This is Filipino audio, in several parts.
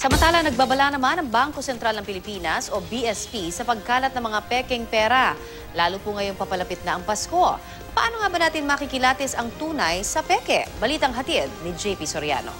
Samantala, nagbabala naman ang Bangko Sentral ng Pilipinas o BSP sa pagkalat ng mga pekeng pera. Lalo po ngayong papalapit na ang Pasko. Paano nga ba natin makikilatis ang tunay sa peke? Balitang hatid ni JP Soriano.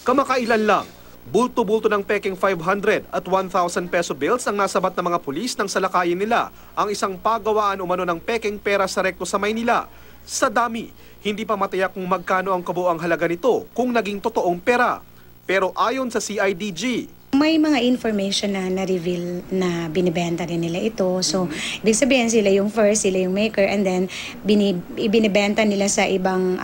Kamakailan lang, bulto-bulto ng pekeng 500 at 1,000 peso bills ang nasabat ng mga pulis nang salakayin nila ang isang pagawaan umano ng pekeng pera sa Recto sa Maynila. Sa dami, hindi pa matiyak kung magkano ang kabuuang halaga nito kung naging totoong pera. Pero ayon sa CIDG, may mga information na na-reveal na binibenta rin nila ito. So, ibig sabihin sila yung first, sila yung maker, and then ibinibenta nila sa ibang,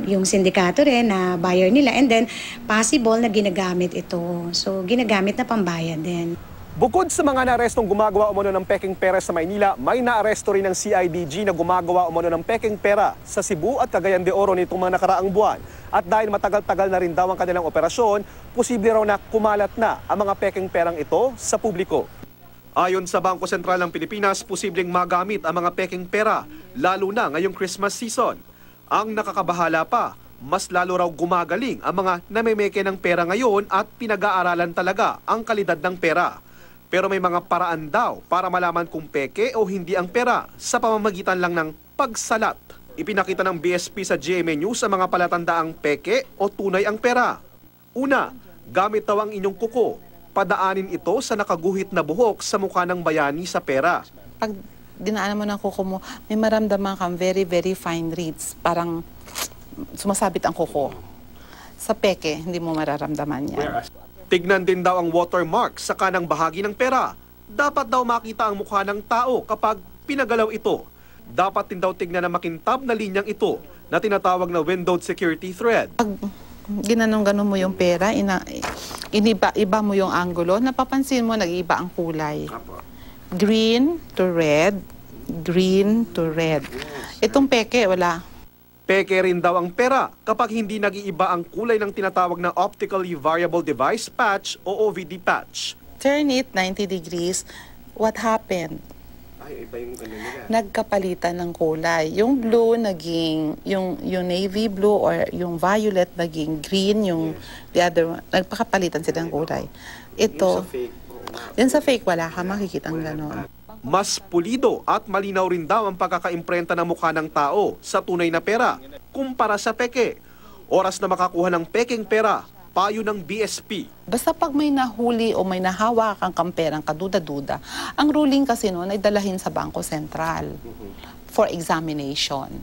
yung sindikato rin na buyer nila. And then, possible na ginagamit ito. So, ginagamit na pambayad din. bukod sa mga naarestong gumagawa umano ng pekeng pera sa Maynila, may naaresto rin ng CIDG na gumagawa umano ng pekeng pera sa Cebu at Cagayan de Oro nitong mga nakaraang buwan. At dahil matagal-tagal na rin daw ang kanilang operasyon, posible raw na kumalat na ang mga pekeng perang ito sa publiko. Ayon sa Bangko Sentral ng Pilipinas, posibleng magamit ang mga pekeng pera, lalo na ngayong Christmas season. Ang nakakabahala pa, mas lalo raw gumagaling ang mga namemeke ng pera ngayon at pinag-aaralan talaga ang kalidad ng pera. Pero may mga paraan daw para malaman kung peke o hindi ang pera sa pamamagitan lang ng pagsalat. Ipinakita ng BSP sa GMA News ang mga palatandaang peke o tunay ang pera. Una, gamit daw ang inyong kuko. Padaanin ito sa nakaguhit na buhok sa mukha ng bayani sa pera. Pag dinaanan mo ng kuko mo, may maramdaman kang very, very fine reeds. Parang sumasabit ang kuko. Sa peke, hindi mo mararamdaman yan. Tignan din daw ang watermark sa kanang bahagi ng pera. Dapat daw makita ang mukha ng tao kapag pinagalaw ito. Dapat din daw tignan ang makintab na linyang ito na tinatawag na windowed security thread. Pag ginanong-ganon mo yung pera, iba mo yung angulo, napapansin mo nag-iba ang kulay. Green to red, green to red. Itong peke, wala. Peke rin daw ang pera kapag hindi nag-iiba ang kulay ng tinatawag na Optically Variable Device Patch o OVD patch. Turn it 90 degrees, what happened? Ay, iba yung ano nila. Nagkapalitan ng kulay. Yung blue naging, yung navy blue or yung violet naging green, yung the other one, nagpakapalitan sila ng kulay. Ito, yan sa fake wala ka makikita ang gano'n. Mas pulido at malinaw rin daw ang pagkakaimprenta ng mukha ng tao sa tunay na pera kumpara sa peke. Oras na makakuha ng pekeng pera, payo ng BSP. Basta pag may nahuli o may nahawakan kang perang kaduda-duda, ang ruling kasi noon ay dalahin sa Bangko Sentral for examination.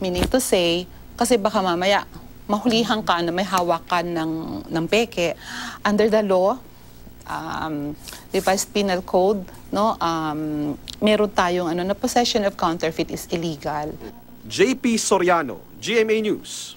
Meaning to say, kasi baka mamaya mahulihan ka na may hawakan ng peke, under the law, revised penal code, no, meron tayong na possession of counterfeit is illegal. JP Soriano, GMA News.